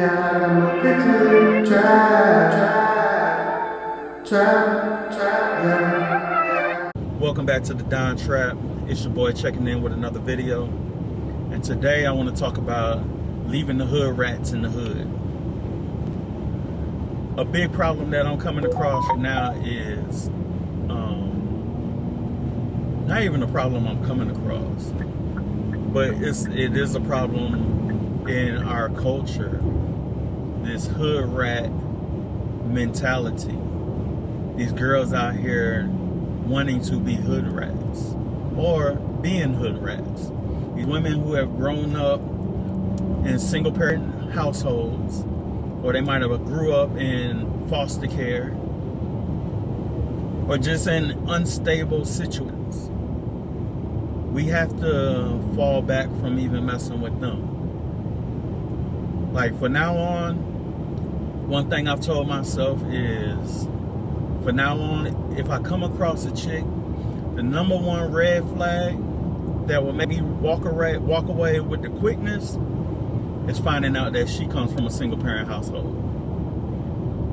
Welcome back to the Don Trap. It's your boy checking in with another video. And today I want to talk about leaving the hood rats in the hood. A big problem that I'm coming across right now is not even a problem I'm coming across, but it is a problem in our culture. This hood rat mentality. These girls out here wanting to be hood rats or being hood rats. These women who have grown up in single parent households, or they might have grew up in foster care, or just in unstable situations. We have to fall back from even messing with them. Like, for now on, one thing I've told myself is, for now on, if I come across a chick, the number one red flag that will make me walk away with the quickness is finding out that she comes from a single parent household.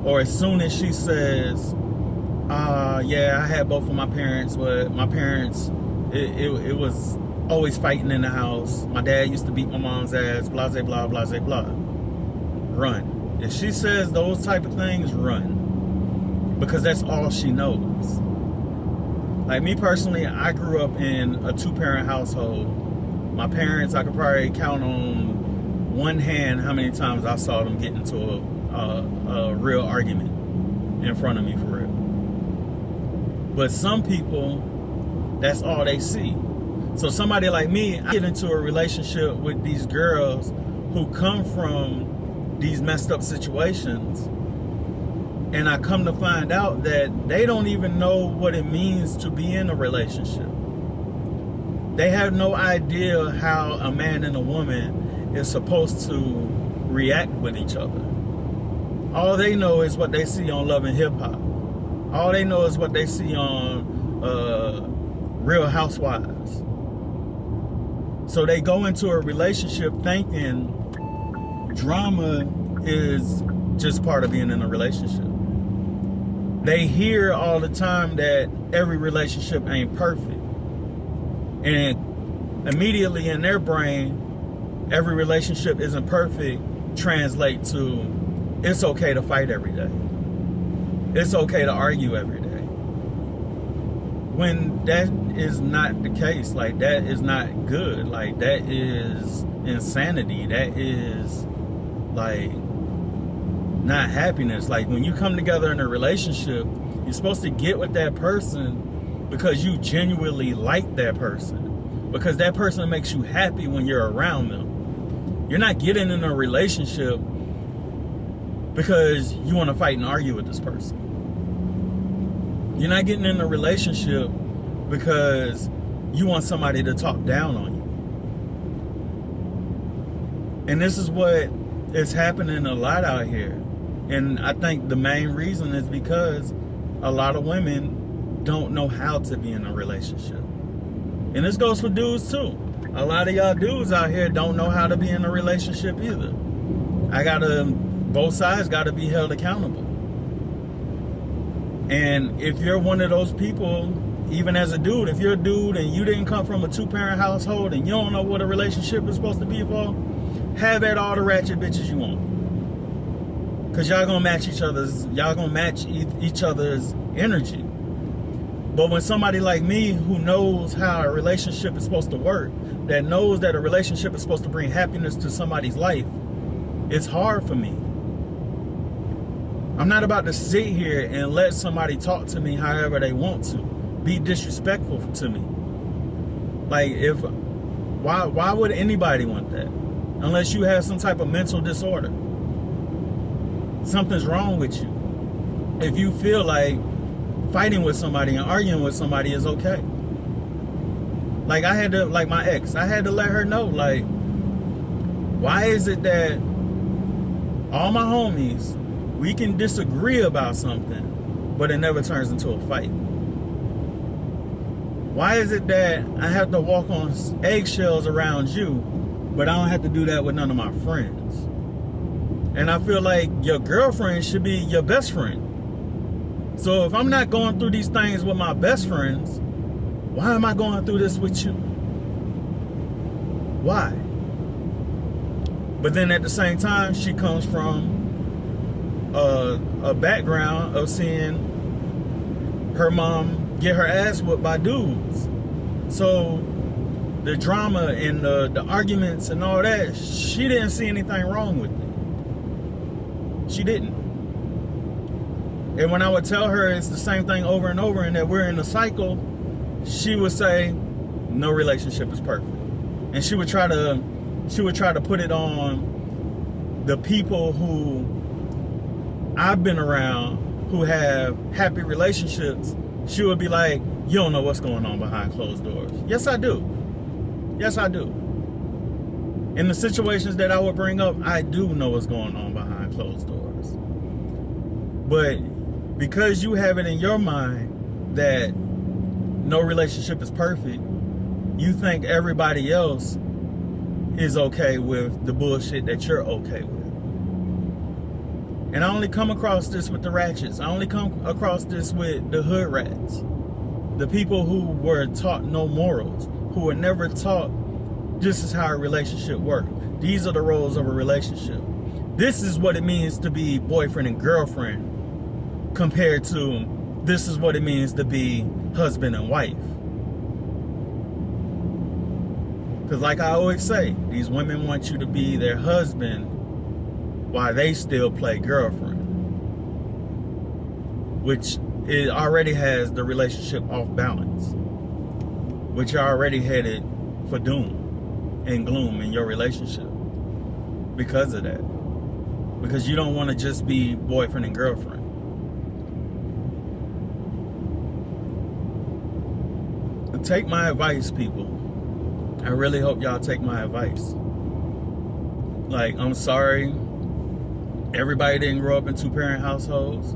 Or as soon as she says, yeah, I had both of my parents, but my parents, it was always fighting in the house. My dad used to beat my mom's ass, blah, blah, blah, blah, blah. Run. If she says those type of things, run. Because that's all she knows. Like me personally, I grew up in a two-parent household. My parents, I could probably count on one hand how many times I saw them get into a real argument in front of me, for real. But some people, that's all they see. So somebody like me, I get into a relationship with these girls who come from these messed up situations, and I come to find out that they don't even know what it means to be in a relationship. They have no idea how a man and a woman is supposed to react with each other. All they know is what they see on Love and Hip Hop. All they know is what they see on Real Housewives. So they go into a relationship thinking drama is just part of being in a relationship. They hear all the time that every relationship ain't perfect. And immediately in their brain, every relationship isn't perfect translate to it's okay to fight every day. It's okay to argue every day. When that is not the case, like that is not good. Like that is insanity. That is like not happiness. Like when you come together in a relationship, you're supposed to get with that person because you genuinely like that person, because that person makes you happy when you're around them. You're not getting in a relationship because you want to fight and argue with this person. You're not getting in a relationship because you want somebody to talk down on you. And this is what is happening a lot out here. And I think the main reason is because a lot of women don't know how to be in a relationship. And this goes for dudes too. A lot of y'all dudes out here don't know how to be in a relationship either. Both sides gotta be held accountable. And if you're one of those people, even as a dude, if you're a dude and you didn't come from a two-parent household and you don't know what a relationship is supposed to be for, have at all the ratchet bitches you want. Cause y'all gonna match each other's energy. But when somebody like me who knows how a relationship is supposed to work, that knows that a relationship is supposed to bring happiness to somebody's life, it's hard for me. I'm not about to sit here and let somebody talk to me however they want to, be disrespectful to me. Like, why would anybody want that? Unless you have some type of mental disorder. Something's wrong with you if you feel like fighting with somebody and arguing with somebody is okay. Like my ex, I had to let her know, like, why is it that all my homies, we can disagree about something, but it never turns into a fight? Why is it that I have to walk on eggshells around you, but I don't have to do that with none of my friends? And I feel like your girlfriend should be your best friend. So if I'm not going through these things with my best friends, why am I going through this with you? Why? But then at the same time, she comes from a background of seeing her mom get her ass whooped by dudes. So the drama and the arguments and all that, she didn't see anything wrong with it. She didn't. And when I would tell her it's the same thing over and over and that we're in a cycle, she would say, no relationship is perfect. And she would try to put it on the people who I've been around who have happy relationships. She would be like, you don't know what's going on behind closed doors. Yes, I do. Yes, I do. In the situations that I would bring up, I do know what's going on behind closed doors. But because you have it in your mind that no relationship is perfect, you think everybody else is okay with the bullshit that you're okay with. And I only come across this with the Ratchets. I only come across this with the Hoodrats. The people who were taught no morals, who were never taught this is how a relationship works. These are the roles of a relationship. This is what it means to be boyfriend and girlfriend compared to this is what it means to be husband and wife. Because like I always say, these women want you to be their husband while they still play girlfriend, which it already has the relationship off balance, which you're already headed for doom and gloom in your relationship because of that. Because you don't want to just be boyfriend and girlfriend. Take my advice, people. I really hope y'all take my advice. Like, I'm sorry everybody didn't grow up in two-parent households,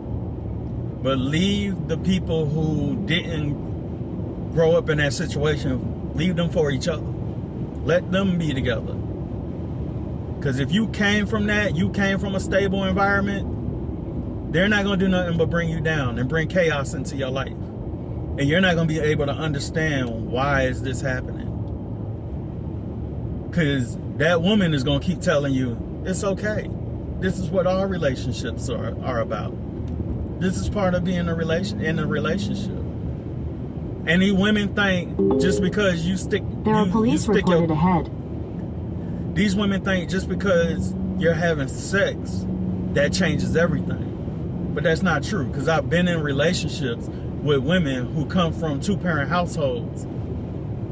but leave the people who didn't grow up in that situation, leave them for each other. Let them be together. Because if you came from that, you came from a stable environment, they're not going to do nothing but bring you down and bring chaos into your life. And you're not going to be able to understand why is this happening. Because that woman is going to keep telling you, it's okay. This is what all relationships are about. This is part of being in a relationship. And these women think just because you stick... There are police reported ahead. These women think just because you're having sex, that changes everything. But that's not true. Because I've been in relationships with women who come from two-parent households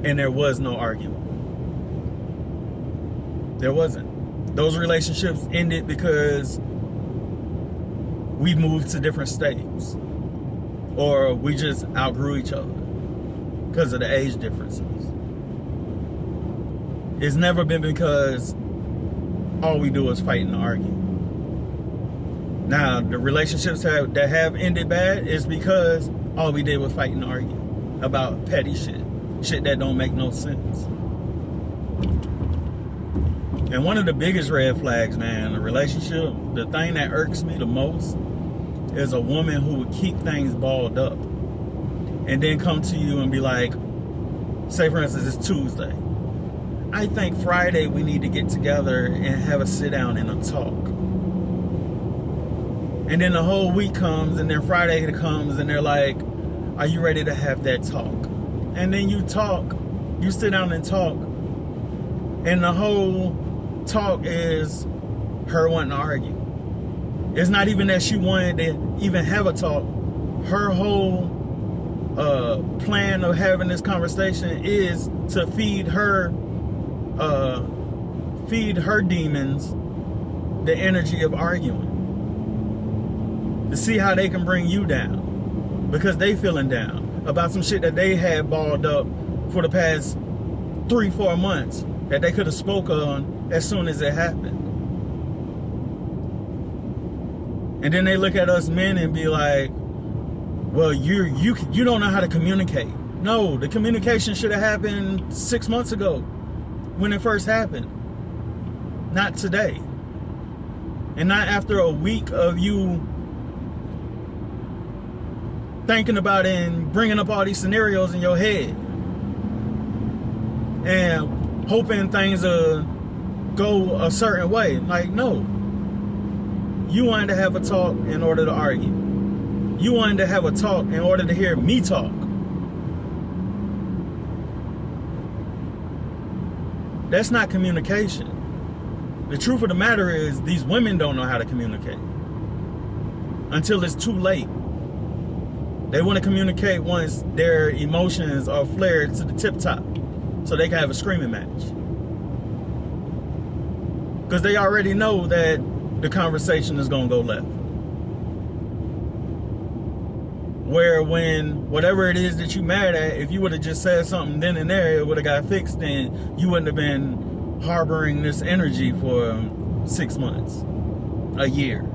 and there was no argument. There wasn't. Those relationships ended because we moved to different states or we just outgrew each other because of the age differences. It's never been because all we do is fight and argue. Now, the relationships that have ended bad is because all we did was fight and argue about petty shit. Shit that don't make no sense. And one of the biggest red flags, man, in a relationship, the thing that irks me the most is a woman who would keep things balled up and then come to you and be like, say for instance, it's Tuesday. I think Friday we need to get together and have a sit down and a talk. And then the whole week comes and then Friday comes and they're like, are you ready to have that talk? And then you talk, you sit down and talk, and the whole talk is her wanting to argue. It's not even that she wanted to even have a talk. Her whole plan of having this conversation is to feed her demons the energy of arguing, to see how they can bring you down because they feeling down about some shit that they had balled up for the past 3-4 months that they could have spoke on as soon as it happened. And then they look at us men and be like, well, you don't know how to communicate. No, the communication should have happened 6 months ago when it first happened, not today. And not after a week of you thinking about it and bringing up all these scenarios in your head and hoping things will go a certain way. Like, no. You wanted to have a talk in order to argue. You wanted to have a talk in order to hear me talk. That's not communication. The truth of the matter is, these women don't know how to communicate until it's too late. They want to communicate once their emotions are flared to the tip top so they can have a screaming match. Because they already know that the conversation is going to go left. Where when whatever it is that you mad at, if you would have just said something then and there, it would have got fixed, and you wouldn't have been harboring this energy for 6 months, a year,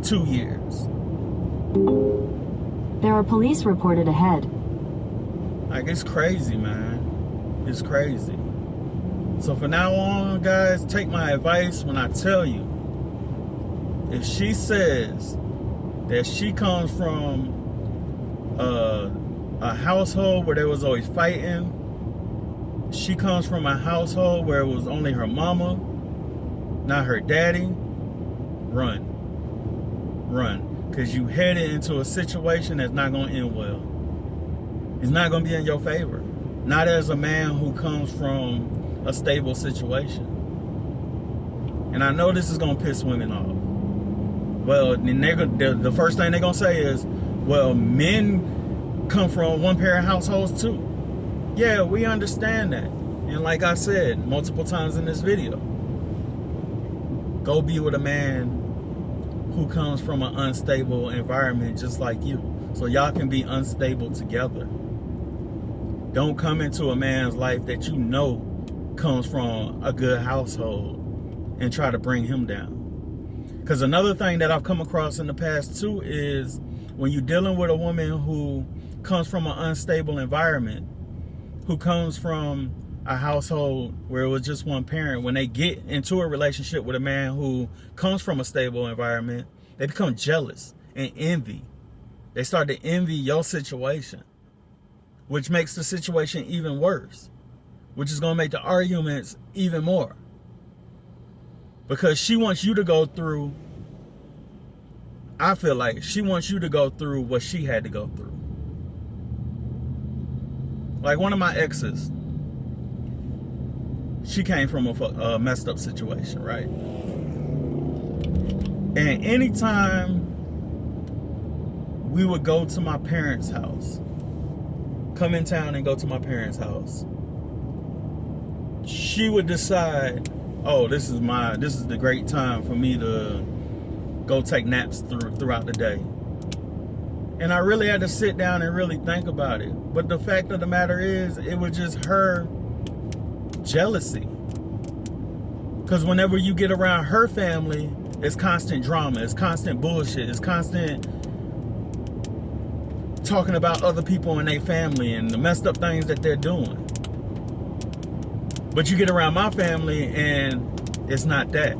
2 years. There are police reported ahead. Like, it's crazy, man. It's crazy. So from now on, guys, take my advice when I tell you. If she says that she comes from a household where there was always fighting, she comes from a household where it was only her mama, not her daddy, run. Because you headed into a situation that's not going to end well. It's not going to be in your favor. Not as a man who comes from a stable situation. And I know this is going to piss women off. Well, the first thing they're going to say is, well, men come from one-parent households too. Yeah, we understand that. And like I said multiple times in this video, go be with a man who comes from an unstable environment just like you, so y'all can be unstable together. Don't come into a man's life that you know comes from a good household and try to bring him down. Because another thing that I've come across in the past too is when you're dealing with a woman who comes from an unstable environment, who comes from a household where it was just one parent, when they get into a relationship with a man who comes from a stable environment, they become jealous and envy. They start to envy your situation, which makes the situation even worse, which is going to make the arguments even more. Because she wants you to go through, I feel like she wants you to go through what she had to go through. Like one of my exes, she came from a messed up situation, right? And anytime we would go to my parents' house, come in town and go to my parents' house, she would decide, oh, this is the great time for me to go take naps throughout the day. And I really had to sit down and really think about it. But the fact of the matter is, it was just her jealousy. Because whenever you get around her family, it's constant drama, it's constant bullshit, it's constant talking about other people in their family and the messed up things that they're doing. But you get around my family and it's not that.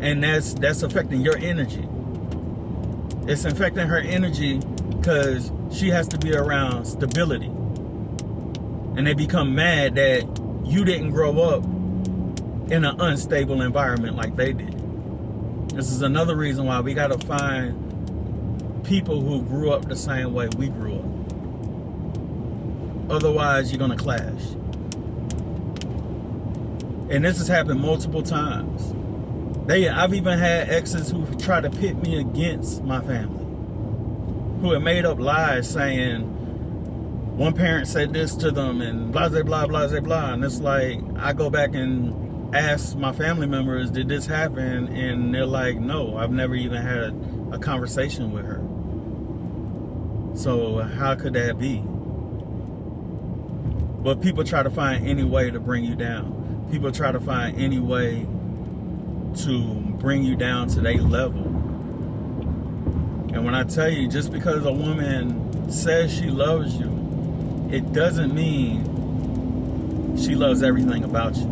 And that's affecting your energy. It's affecting her energy because she has to be around stability. And they become mad that you didn't grow up in an unstable environment like they did. This is another reason why we got to find people who grew up the same way we grew up. Otherwise, you're going to clash. And this has happened multiple times. I've even had exes who try to pit me against my family, who have made up lies saying one parent said this to them and blah, blah, blah, blah, blah. And it's like, I go back and ask my family members, did this happen? And they're like, no, I've never even had a conversation with her. So how could that be? But people try to find any way to bring you down. People try to find any way to bring you down to their level. And when I tell you, just because a woman says she loves you, it doesn't mean she loves everything about you.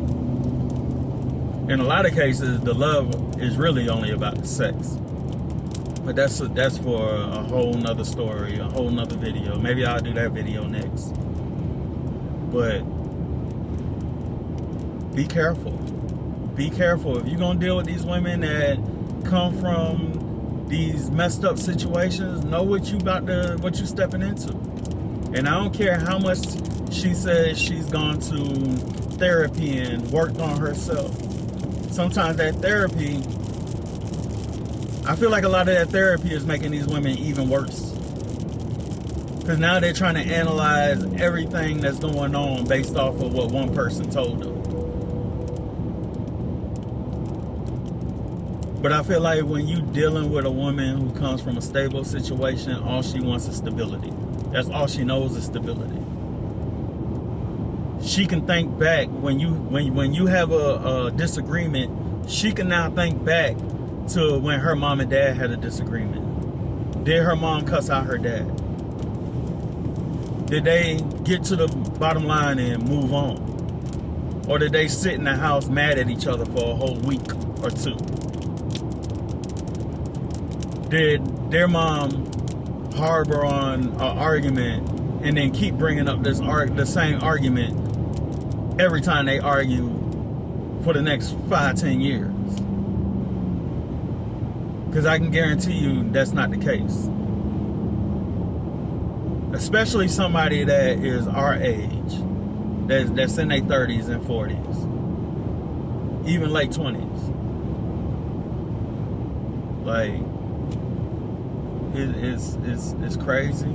in a lot of cases, the love is really only about the sex. But that's for a whole nother story, a whole nother video. Maybe I'll do that video next. But be careful. Be careful. If you're going to deal with these women that come from these messed up situations, know what you're stepping into. And I don't care how much she says she's gone to therapy and worked on herself. Sometimes that therapy, I feel like a lot of that therapy is making these women even worse. Because now they're trying to analyze everything that's going on based off of what one person told them. But I feel like when you dealing with a woman who comes from a stable situation, all she wants is stability. That's all she knows is stability. She can think back when you have a disagreement. She can now think back to when her mom and dad had a disagreement. Did her mom cuss out her dad? Did they get to the bottom line and move on? Or did they sit in the house mad at each other for a whole week or two? Did their mom harbor on an argument and then keep bringing up the same argument every time they argue for the next 5-10 years? Because I can guarantee you that's not the case. Especially somebody that is our age, that's in their 30s and 40s, even late 20s. Like, it's crazy.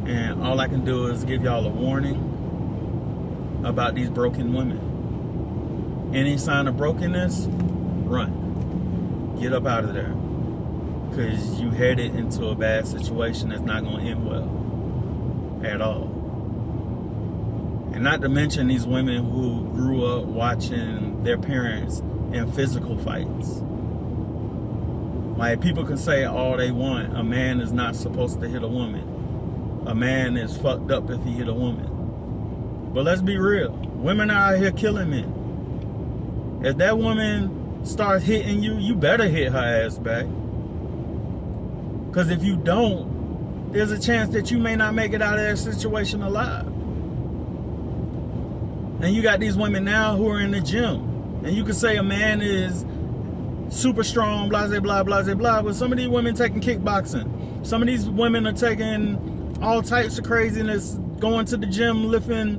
And all I can do is give y'all a warning about these broken women. Any sign of brokenness, run. Get up out of there. Because you headed into a bad situation that's not going to end well at all. And not to mention these women who grew up watching their parents in physical fights. Like, people can say all they want. A man is not supposed to hit a woman. A man is fucked up if he hit a woman. But let's be real. Women are out here killing men. If that woman starts hitting you, you better hit her ass back. Because if you don't, there's a chance that you may not make it out of that situation alive. And you got these women now who are in the gym. And you can say a man is super strong, blah, blah, blah, blah, blah. But some of these women taking kickboxing. Some of these women are taking all types of craziness, going to the gym, lifting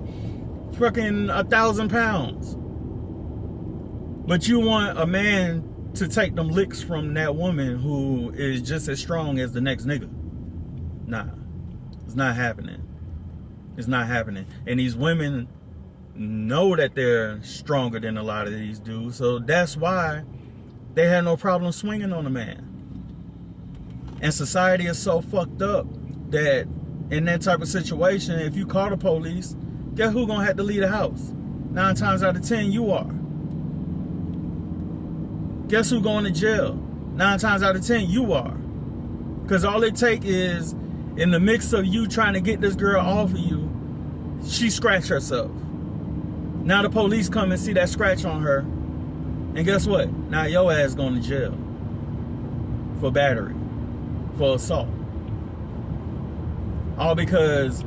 fucking 1,000 pounds. But you want a man to take them licks from that woman who is just as strong as the next nigga. Nah, it's not happening. It's not happening. And these women know that they're stronger than a lot of these dudes, so that's why they had no problem swinging on a man. And society is so fucked up that in that type of situation, if you call the police, guess who gonna have to leave the house? 9 times out of 10, you are. Guess who going to jail? 9 times out of 10, you are. Because all it takes is, in the mix of you trying to get this girl off of you, she scratched herself. Now the police come and see that scratch on her. And guess what? Now your ass going to jail. For battery. For assault. All because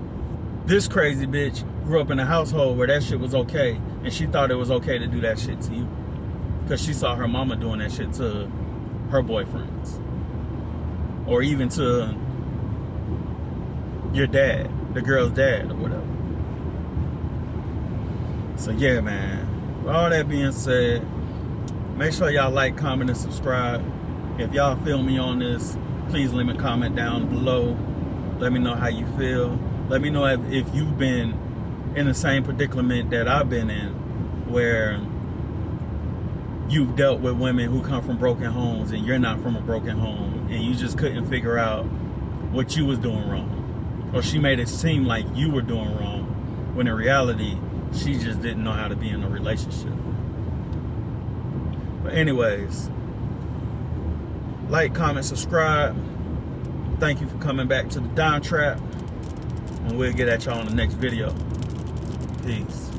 this crazy bitch grew up in a household where that shit was okay. And she thought it was okay to do that shit to you. Because she saw her mama doing that shit to her boyfriends. Or even to your dad, the girl's dad or whatever. So yeah, man. With all that being said, make sure y'all like, comment, and subscribe. If y'all feel me on this, please leave a comment down below. Let me know how you feel. Let me know if you've been in the same predicament that I've been in, where you've dealt with women who come from broken homes and you're not from a broken home and you just couldn't figure out what you was doing wrong. Or she made it seem like you were doing wrong when in reality, she just didn't know how to be in a relationship. But anyways, like, comment, subscribe. Thank you for coming back to the Dime Trap. And we'll get at y'all on the next video. Peace.